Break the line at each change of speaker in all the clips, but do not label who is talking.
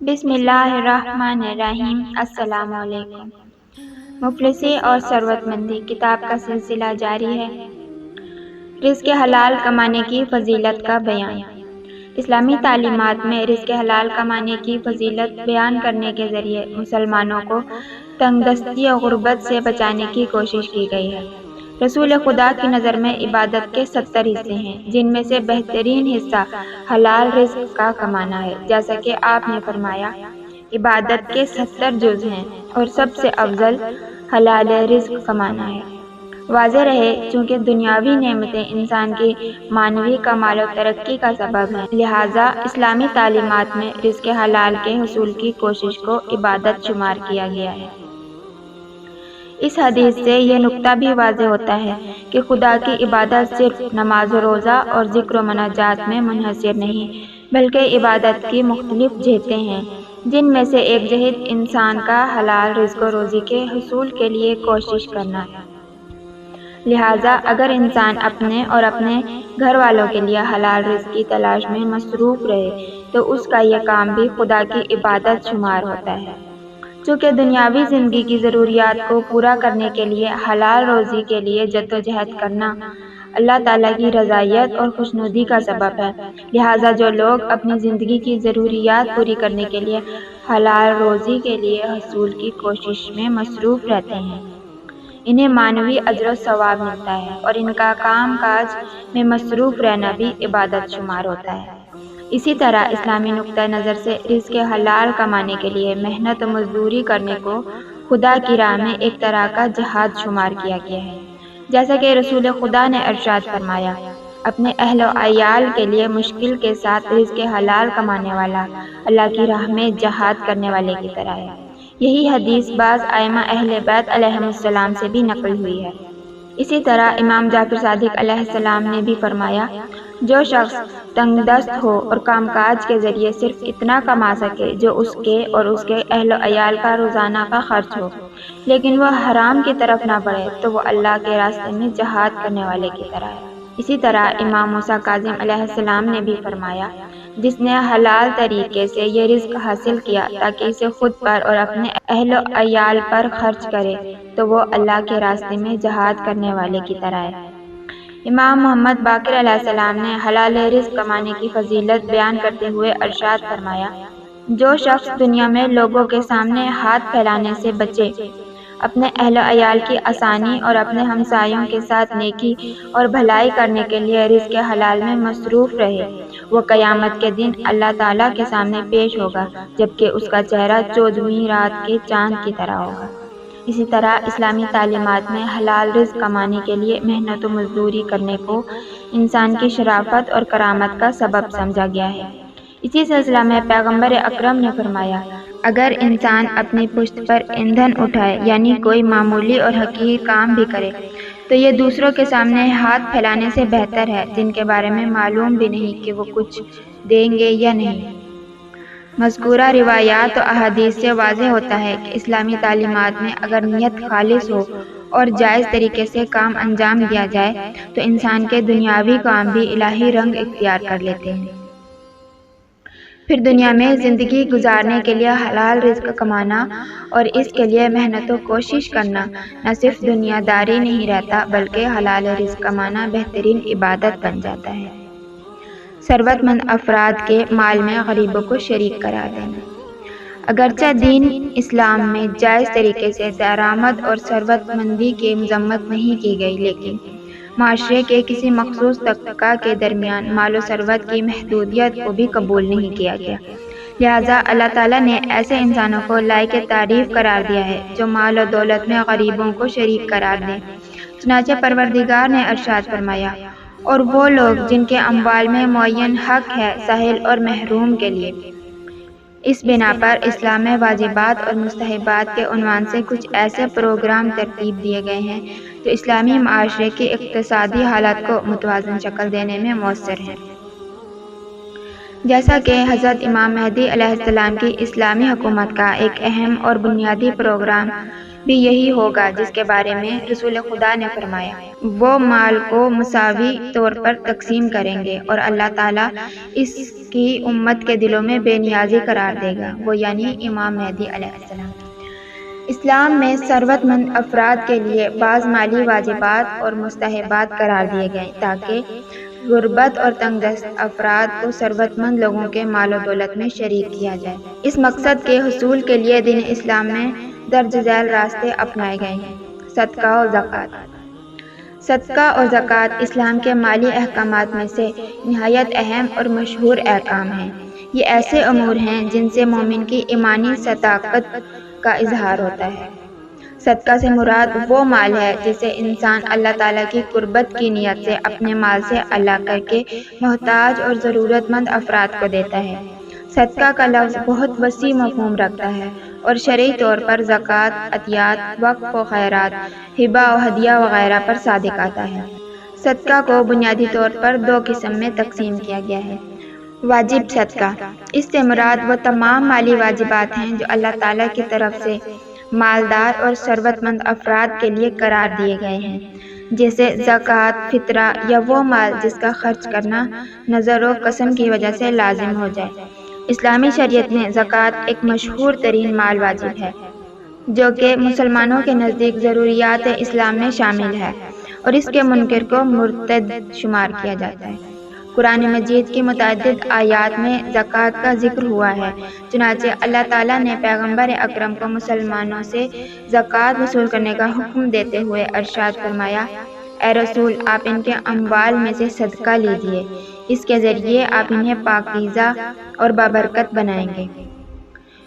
بسم اللہ الرحمن الرحیم۔ السلام علیکم۔ مفلسی اور ثروت مندی کتاب کا سلسلہ جاری ہے۔ رزق حلال کمانے کی فضیلت کا بیان۔ اسلامی تعلیمات میں رزق حلال کمانے کی فضیلت بیان کرنے کے ذریعے مسلمانوں کو تنگ دستی اور غربت سے بچانے کی کوشش کی گئی ہے۔ رسول خدا کی نظر میں عبادت کے 70 حصے ہیں، جن میں سے بہترین حصہ حلال رزق کا کمانا ہے۔ جیسا کہ آپ نے فرمایا، عبادت کے 70 جز ہیں اور سب سے افضل حلال رزق کمانا ہے۔ واضح رہے، چونکہ دنیاوی نعمتیں انسان کی معنوی کمال و ترقی کا سبب ہیں، لہٰذا اسلامی تعلیمات میں رزق حلال کے حصول کی کوشش کو عبادت شمار کیا گیا ہے۔ اس حدیث سے یہ نقطہ بھی واضح ہوتا ہے کہ خدا کی عبادت صرف نماز و روزہ اور ذکر و مناجات میں منحصر نہیں، بلکہ عبادت کی مختلف جہتیں ہیں، جن میں سے ایک جہت انسان کا حلال رزق و روزی کے حصول کے لیے کوشش کرنا ہے۔ لہٰذا اگر انسان اپنے اور اپنے گھر والوں کے لیے حلال رزق کی تلاش میں مصروف رہے تو اس کا یہ کام بھی خدا کی عبادت شمار ہوتا ہے۔ چونکہ دنیاوی زندگی کی ضروریات کو پورا کرنے کے لیے حلال روزی کے لیے جدوجہد کرنا اللہ تعالیٰ کی رضایت اور خوشنودی کا سبب ہے، لہٰذا جو لوگ اپنی زندگی کی ضروریات پوری کرنے کے لیے حلال روزی کے لیے حصول کی کوشش میں مصروف رہتے ہیں، انہیں معنوی اجر و ثواب ملتا ہے اور ان کا کام کاج میں مصروف رہنا بھی عبادت شمار ہوتا ہے۔ اسی طرح اسلامی نقطہ نظر سے رزق حلال کمانے کے لیے محنت و مزدوری کرنے کو خدا کی راہ میں ایک طرح کا جہاد شمار کیا گیا ہے۔ جیسا کہ رسول خدا نے ارشاد فرمایا، اپنے اہل و عیال کے لیے مشکل کے ساتھ رزق حلال کمانے والا اللہ کی راہ میں جہاد کرنے والے کی طرح ہے۔ یہی حدیث بعض ائمہ اہل بیت علیہم السلام سے بھی نقل ہوئی ہے۔ اسی طرح امام جعفر صادق علیہ السلام نے بھی فرمایا، جو شخص تنگ دست ہو اور کام کاج کے ذریعے صرف اتنا کما سکے جو اس کے اور اس کے اہل و عیال کا روزانہ کا خرچ ہو، لیکن وہ حرام کی طرف نہ بڑھے، تو وہ اللہ کے راستے میں جہاد کرنے والے کی طرح ہے۔ اسی طرح امام موسیٰ کاظم علیہ السلام نے بھی فرمایا، جس نے حلال طریقے سے یہ رزق حاصل کیا تاکہ اسے خود پر اور اپنے اہل و عیال پر خرچ کرے، تو وہ اللہ کے راستے میں جہاد کرنے والے کی طرح ہے۔ امام محمد باقر علیہ السلام نے حلال رزق کمانے کی فضیلت بیان کرتے ہوئے ارشاد فرمایا، جو شخص دنیا میں لوگوں کے سامنے ہاتھ پھیلانے سے بچے، اپنے اہل و عیال کی آسانی اور اپنے ہمسایوں کے ساتھ نیکی اور بھلائی کرنے کے لیے رزق حلال میں مصروف رہے، وہ قیامت کے دن اللہ تعالیٰ کے سامنے پیش ہوگا، جبکہ اس کا چہرہ 14ویں رات کے چاند کی طرح ہوگا۔ اسی طرح اسلامی تعلیمات میں حلال رزق کمانے کے لیے محنت و مزدوری کرنے کو انسان کی شرافت اور کرامت کا سبب سمجھا گیا ہے۔ اسی سلسلہ میں پیغمبر اکرم نے فرمایا، اگر انسان اپنی پشت پر ایندھن اٹھائے، یعنی کوئی معمولی اور حقیر کام بھی کرے، تو یہ دوسروں کے سامنے ہاتھ پھیلانے سے بہتر ہے جن کے بارے میں معلوم بھی نہیں کہ وہ کچھ دیں گے یا نہیں۔ مذکورہ روایات و احادیث سے واضح ہوتا ہے کہ اسلامی تعلیمات میں اگر نیت خالص ہو اور جائز طریقے سے کام انجام دیا جائے تو انسان کے دنیاوی کام بھی الہی رنگ اختیار کر لیتے ہیں۔ پھر دنیا میں زندگی گزارنے کے لیے حلال رزق کمانا اور اس کے لیے محنت و کوشش کرنا نہ صرف دنیا داری نہیں رہتا، بلکہ حلال رزق کمانا بہترین عبادت بن جاتا ہے۔ ثروت مند افراد کے مال میں غریبوں کو شریک قرار دینا۔ اگرچہ دین اسلام میں جائز طریقے سے درآمد اور ثروت مندی کی مذمت نہیں کی گئی، لیکن معاشرے کے کسی مخصوص طبقہ کے درمیان مال و ثروت کی محدودیت کو بھی قبول نہیں کیا گیا، لہٰذا اللہ تعالیٰ نے ایسے انسانوں کو لائق تعریف قرار دیا ہے جو مال و دولت میں غریبوں کو شریک قرار دیں۔ چنانچہ پروردگار نے ارشاد فرمایا، اور وہ لوگ جن کے اموال میں معین حق ہے سائل اور محروم کے لیے۔ اس بنا پر اسلام میں واجبات اور مستحبات کے عنوان سے کچھ ایسے پروگرام ترتیب دیے گئے ہیں جو اسلامی معاشرے کی اقتصادی حالت کو متوازن شکل دینے میں مؤثر ہیں۔ جیسا کہ حضرت امام مہدی علیہ السلام کی اسلامی حکومت کا ایک اہم اور بنیادی پروگرام بھی یہی ہوگا جس کے بارے میں رسول خدا نے فرمایا، وہ مال کو مساوی طور پر تقسیم کریں گے اور اللہ تعالیٰ اس کی امت کے دلوں میں بے نیازی قرار دے گا، وہ یعنی امام مہدی علیہ السلام۔ اسلام میں ثروت مند افراد کے لیے بعض مالی واجبات اور مستحبات قرار دیے گئے تاکہ غربت اور تنگ دست افراد کو ثروت مند لوگوں کے مال و دولت میں شریک کیا جائے۔ اس مقصد کے حصول کے لیے دین اسلام میں درج ذیل راستے اپنائے گئے ہیں۔ صدقہ و زکوٰۃ۔ صدقہ اور زکوٰۃ اسلام کے مالی احکامات میں سے نہایت اہم اور مشہور احکام ہیں۔ یہ ایسے امور ہیں جن سے مومن کی ایمانی صداقت کا اظہار ہوتا ہے۔ صدقہ سے مراد وہ مال ہے جسے انسان اللہ تعالیٰ کی قربت کی نیت سے اپنے مال سے اللہ کر کے محتاج اور ضرورت مند افراد کو دیتا ہے۔ صدقہ کا لفظ بہت وسیع مفہوم رکھتا ہے اور شرعی طور پر زکوٰۃ، عطیات، وقف و خیرات، ہبہ و ہدیہ وغیرہ پر صادق آتا ہے۔ صدقہ کو بنیادی طور پر دو قسم میں تقسیم کیا گیا ہے۔ واجب صدقہ، اس سے مراد وہ تمام مالی واجبات ہیں جو اللہ تعالیٰ کی طرف سے مالدار اور ثروت مند افراد کے لیے قرار دیے گئے ہیں، جیسے زکوٰۃ، فطرہ یا وہ مال جس کا خرچ کرنا نذر و قسم کی وجہ سے لازم ہو جائے۔ اسلامی شریعت میں زکوٰۃ ایک مشہور ترین مال واجب ہے جو کہ مسلمانوں کے نزدیک ضروریات اسلام میں شامل ہے اور اس کے منکر کو مرتد شمار کیا جاتا ہے۔ قرآن مجید کی متعدد آیات میں زکوٰۃ کا ذکر ہوا ہے، چنانچہ اللہ تعالیٰ نے پیغمبر اکرم کو مسلمانوں سے زکوٰۃ وصول کرنے کا حکم دیتے ہوئے ارشاد فرمایا، اے رسول، آپ ان کے اموال میں سے صدقہ لیجیے، اس کے ذریعے آپ انہیں پاکیزہ اور بابرکت بنائیں گے۔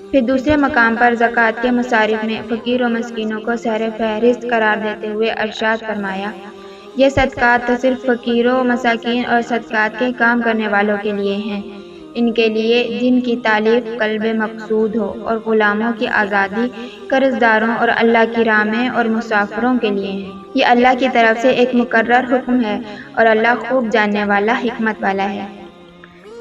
پھر دوسرے مقام پر زکوٰۃ کے مصارف میں فقیر و مسکینوں کو سر فہرست قرار دیتے ہوئے ارشاد فرمایا، یہ صدقات تو صرف فقیروں، مساکین اور صدقات کے کام کرنے والوں کے لیے ہیں، ان کے لیے جن کی تالیف قلب مقصود ہو، اور غلاموں کی آزادی، قرض داروں اور اللہ کی راہ میں اور مسافروں کے لیے ہیں۔ یہ اللہ کی طرف سے ایک مقرر حکم ہے اور اللہ خوب جاننے والا، حکمت والا ہے۔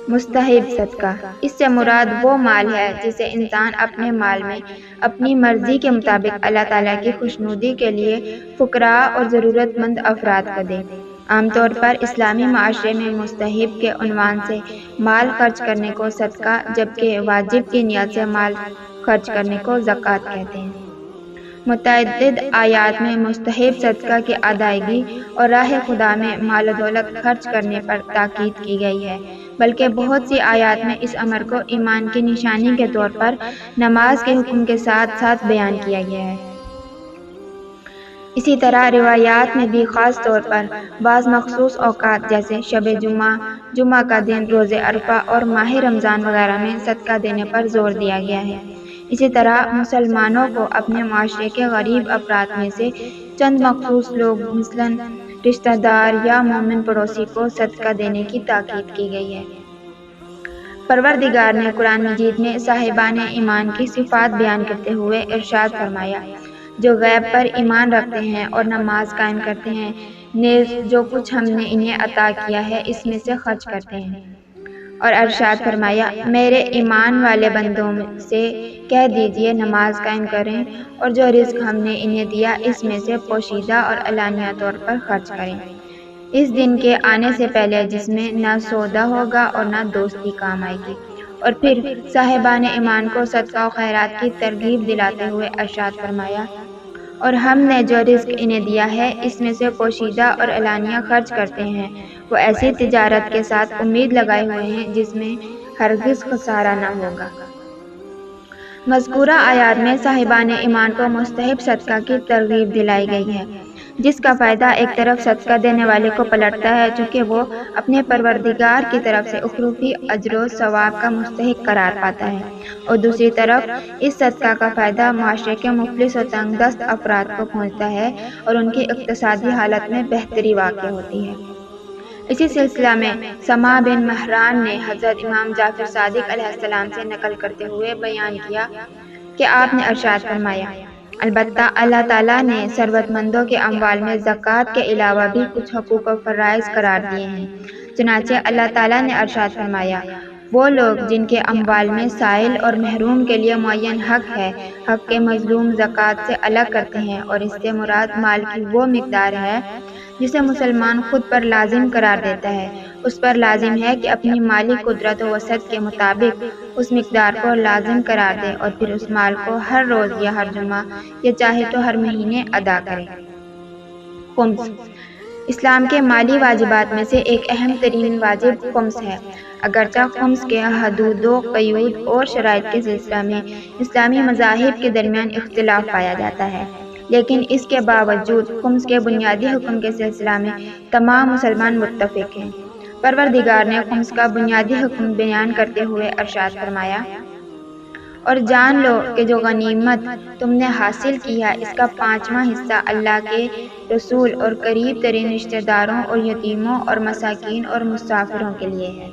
مستحب صدقہ، اس سے مراد وہ مال ہے جسے انسان اپنے مال میں اپنی مرضی کے مطابق اللہ تعالیٰ کی خوشنودی کے لیے فقراء اور ضرورت مند افراد کو دے۔ عام طور پر اسلامی معاشرے میں مستحب کے عنوان سے مال خرچ کرنے کو صدقہ، جبکہ واجب کی نیت سے مال خرچ کرنے کو زکوٰۃ کہتے ہیں۔ متعدد آیات میں مستحب صدقہ کی ادائیگی اور راہ خدا میں مال و دولت خرچ کرنے پر تاکید کی گئی ہے، بلکہ بہت سی آیات میں اس امر کو ایمان کی نشانی کے طور پر نماز کے حکم کے ساتھ ساتھ بیان کیا گیا ہے۔ اسی طرح روایات میں بھی خاص طور پر بعض مخصوص اوقات جیسے شب جمعہ، جمعہ کا دن، روزے عرفہ اور ماہ رمضان وغیرہ میں صدقہ دینے پر زور دیا گیا ہے۔ اسی طرح مسلمانوں کو اپنے معاشرے کے غریب افراد میں سے چند مخصوص لوگ مثلاً رشتہ دار یا مومن پڑوسی کو صدقہ دینے کی تاکید کی گئی ہے۔ پروردگار نے قرآن مجید میں صاحبان ایمان کی صفات بیان کرتے ہوئے ارشاد فرمایا، جو غیب پر ایمان رکھتے ہیں اور نماز قائم کرتے ہیں، نیز جو کچھ ہم نے انہیں عطا کیا ہے اس میں سے خرچ کرتے ہیں۔ اور ارشاد فرمایا، میرے ایمان والے بندوں سے کہہ دیجئے نماز قائم کریں اور جو رزق ہم نے انہیں دیا اس میں سے پوشیدہ اور علانیہ طور پر خرچ کریں، اس دن کے آنے سے پہلے جس میں نہ سودا ہوگا اور نہ دوستی کام آئے گی۔ اور پھر صاحبان ایمان کو صدقہ و خیرات کی ترغیب دلاتے ہوئے ارشاد فرمایا، اور ہم نے جو رزق انہیں دیا ہے اس میں سے پوشیدہ اور علانیہ خرچ کرتے ہیں، وہ ایسی تجارت کے ساتھ امید لگائے ہوئے ہیں جس میں ہرگز خسارہ نہ ہوگا۔ مذکورہ آیات میں صاحبان ایمان کو مستحب صدقہ کی ترغیب دلائی گئی ہے، جس کا فائدہ ایک طرف صدقہ دینے والے کو پلٹتا ہے چونکہ وہ اپنے پروردگار کی طرف سے اخروی اجر و ثواب کا مستحق قرار پاتا ہے، اور دوسری طرف اس صدقہ کا فائدہ معاشرے کے مفلس و تنگ دست افراد کو پہنچتا ہے اور ان کی اقتصادی حالت میں بہتری واقع ہوتی ہے۔ اسی سلسلہ میں سماع بن مہران نے حضرت امام جعفر صادق علیہ السلام سے نقل کرتے ہوئے بیان کیا کہ آپ نے ارشاد فرمایا، البتہ اللہ تعالیٰ نے ثروت مندوں کے اموال میں زکوٰۃ کے علاوہ بھی کچھ حقوق و فرائض قرار دیے ہیں، چنانچہ اللہ تعالیٰ نے ارشاد فرمایا، وہ لوگ جن کے اموال میں سائل اور محروم کے لیے معین حق ہے، حق کے مظلوم زکوٰۃ سے الگ کرتے ہیں، اور اس سے مراد مال کی وہ مقدار ہے جسے مسلمان خود پر لازم قرار دیتا ہے۔ اس پر لازم ہے کہ اپنی مالی قدرت و وسعت کے مطابق اس مقدار کو لازم قرار دے اور پھر اس مال کو ہر روز یا ہر جمعہ یا چاہے تو ہر مہینے ادا کرے۔ خمس اسلام کے مالی واجبات میں سے ایک اہم ترین واجب خمس ہے۔ اگرچہ خمس کے حدود و قیود اور شرائط کے سلسلہ میں اسلامی مذاہب کے درمیان اختلاف پایا جاتا ہے، لیکن اس کے باوجود خمس کے بنیادی حکم کے سلسلہ میں تمام مسلمان متفق ہیں۔ پروردگار نے خمس کا بنیادی حکم بیان کرتے ہوئے ارشاد فرمایا، اور جان لو کہ جو غنیمت تم نے حاصل کی ہے اس کا 5واں حصہ اللہ کے رسول اور قریب ترین رشتہ داروں اور یتیموں اور مساکین اور مسافروں کے لیے ہے۔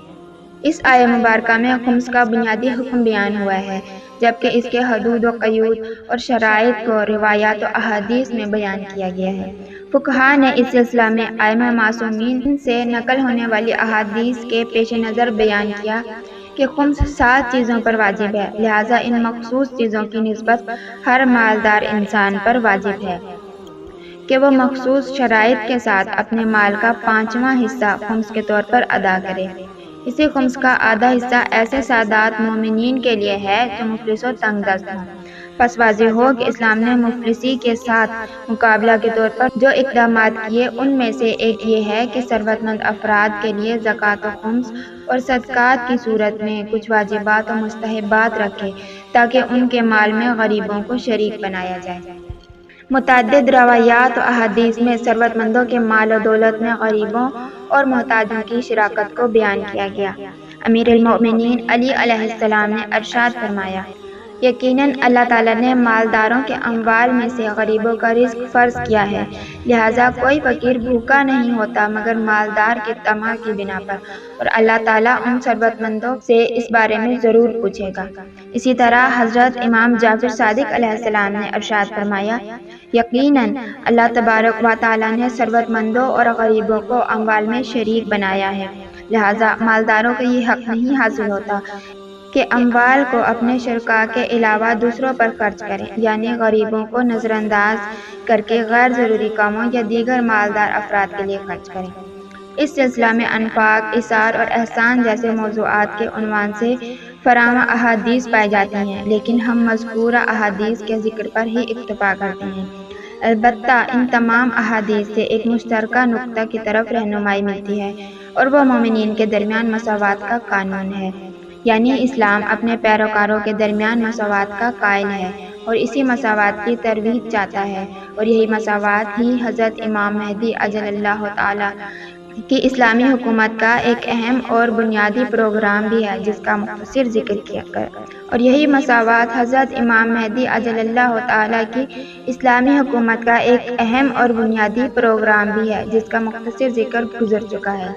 اس آیہ مبارکہ میں خمس کا بنیادی حکم بیان ہوا ہے، جبکہ اس کے حدود و قیود اور شرائط کو روایات و احادیث میں بیان کیا گیا ہے۔ فقہاء نے اس سلسلہ میں ائمہ معصومین سے نقل ہونے والی احادیث کے پیش نظر بیان کیا کہ خمس 7 چیزوں پر واجب ہے، لہٰذا ان مخصوص چیزوں کی نسبت ہر مالدار انسان پر واجب ہے کہ وہ مخصوص شرائط کے ساتھ اپنے مال کا 5واں حصہ خمس کے طور پر ادا کرے۔ اسی خمس کا آدھا حصہ ایسے سادات مومنین کے لیے ہے جو مفلس و تنگ دست ہوں۔ پس واضح ہو کہ اسلام نے مفلسی کے ساتھ مقابلہ کے طور پر جو اقدامات کیے ان میں سے ایک یہ ہے کہ ثروت مند افراد کے لیے زکوٰۃ و خمس اور صدقات کی صورت میں کچھ واجبات و مستحبات رکھے تاکہ ان کے مال میں غریبوں کو شریک بنایا جائے۔ متعدد روایات و احادیث میں ثروت مندوں کے مال و دولت میں غریبوں اور محتاجوں کی شراکت کو بیان کیا گیا۔ امیر المؤمنین علی علیہ السلام نے ارشاد فرمایا، یقیناً اللہ تعالیٰ نے مالداروں کے اموال میں سے غریبوں کا رزق فرض کیا ہے، لہٰذا کوئی فقیر بھوکا نہیں ہوتا مگر مالدار کے طمع کی بنا پر، اور اللہ تعالیٰ ان ثروت مندوں سے اس بارے میں ضرور پوچھے گا۔ اسی طرح حضرت امام جعفر صادق علیہ السلام نے ارشاد فرمایا، یقیناً اللہ تبارک و تعالیٰ نے ثروت مندوں اور غریبوں کو اموال میں شریک بنایا ہے، لہٰذا مالداروں کو یہ حق نہیں حاصل ہوتا کہ اموال کو اپنے شرکاء کے علاوہ دوسروں پر خرچ کریں، یعنی غریبوں کو نظر انداز کر کے غیر ضروری کاموں یا دیگر مالدار افراد کے لیے خرچ کریں۔ اس سلسلہ میں انفاق، اثار اور احسان جیسے موضوعات کے عنوان سے فراوان احادیث پائی جاتی ہیں، لیکن ہم مذکورہ احادیث کے ذکر پر ہی اکتفا کرتے ہیں۔ البتہ ان تمام احادیث سے ایک مشترکہ نقطہ کی طرف رہنمائی ملتی ہے، اور وہ مومنین کے درمیان مساوات کا قانون ہے، یعنی اسلام اپنے پیروکاروں کے درمیان مساوات کا قائل ہے اور اسی مساوات کی ترویج چاہتا ہے، اور یہی مساوات ہی حضرت امام مہدی عجل اللہ تعالیٰ کی اسلامی حکومت کا ایک اہم اور بنیادی پروگرام بھی ہے جس کا مختصر ذکر کیا گیا، اور یہی مساوات حضرت امام مہدی عجل اللہ تعالیٰ کی اسلامی حکومت کا ایک اہم اور بنیادی پروگرام بھی ہے جس کا مختصر ذکر گزر چکا ہے۔